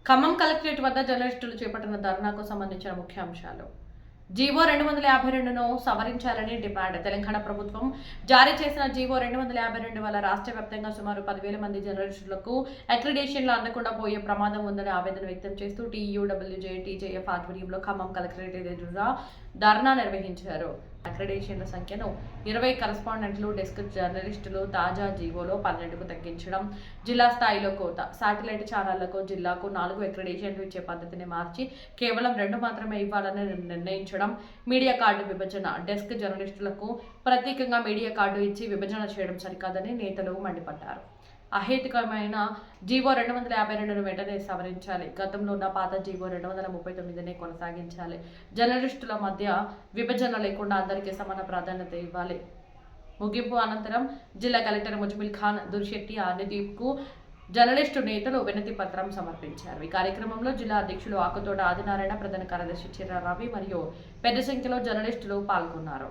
Khammam collectorate వద్ద జర్నలిస్టులు చేపట్టిన ధర్నాకు సంబంధించిన ముఖ్యాంశాలు. జీవో 252ను సవరించాలని డిమాండ్. తెలంగాణ ప్రభుత్వం జారీ చేసిన జీవో 252 వల్ల రాష్ట్ర వ్యాప్తంగా సుమారు 10,000 మంది జర్నలిస్టులకు అక్రిడేషన్లు అందకుండా పోయే ప్రమాదం ఉందని ఆవేదన వ్యక్తం చేస్తూ టీయూడబ్ల్యూజే టీజేఎఫ్ ఆధ్వర్యంలో ఖమ్మం కలెక్టరేట్ ఎదురుగా ధర్నా నిర్వహించారు. అక్రిడేషన్ల సంఖ్యను 20 కరెస్పాండెంట్లు, డెస్క్ జర్నలిస్టులు తాజా జీవోలో 12కు తగ్గించడం, జిల్లా స్థాయిలో కోత, శాటిలైట్ ఛానళ్లకు జిల్లాకు 4 అక్రిడేషన్లు ఇచ్చే పద్ధతిని మార్చి కేవలం 2 మాత్రమే ఇవ్వాలని నిర్ణయించడం, మీడియా కార్డు విభజన, డెస్క్ జర్నలిస్టులకు ప్రత్యేకంగా మీడియా కార్డు ఇచ్చి విభజన చేయడం సరికాదని నేతలు మండిపడ్డారు. అహేతుకమైన జీవో 252ను వెంటనే సవరించాలి. గతంలో ఉన్న పాత జీవో 239నే కొనసాగించాలి. జర్నలిస్టుల మధ్య విభజన లేకుండా అందరికీ సమాన ప్రాధాన్యత ఇవ్వాలి. ముగింపు అనంతరం జిల్లా కలెక్టర్ ముజ్మిల్ ఖాన్ దుర్శెట్టి ఆర్నిదీప్కు జర్నలిస్టు నేతలు వినతి పత్రం సమర్పించారు. ఈ కార్యక్రమంలో జిల్లా అధ్యక్షులు ఆకుతోట ఆదినారాయణ, ప్రధాన కార్యదర్శి చిర్ర రవి మరియు పెద్ద సంఖ్యలో జర్నలిస్టులు పాల్గొన్నారు.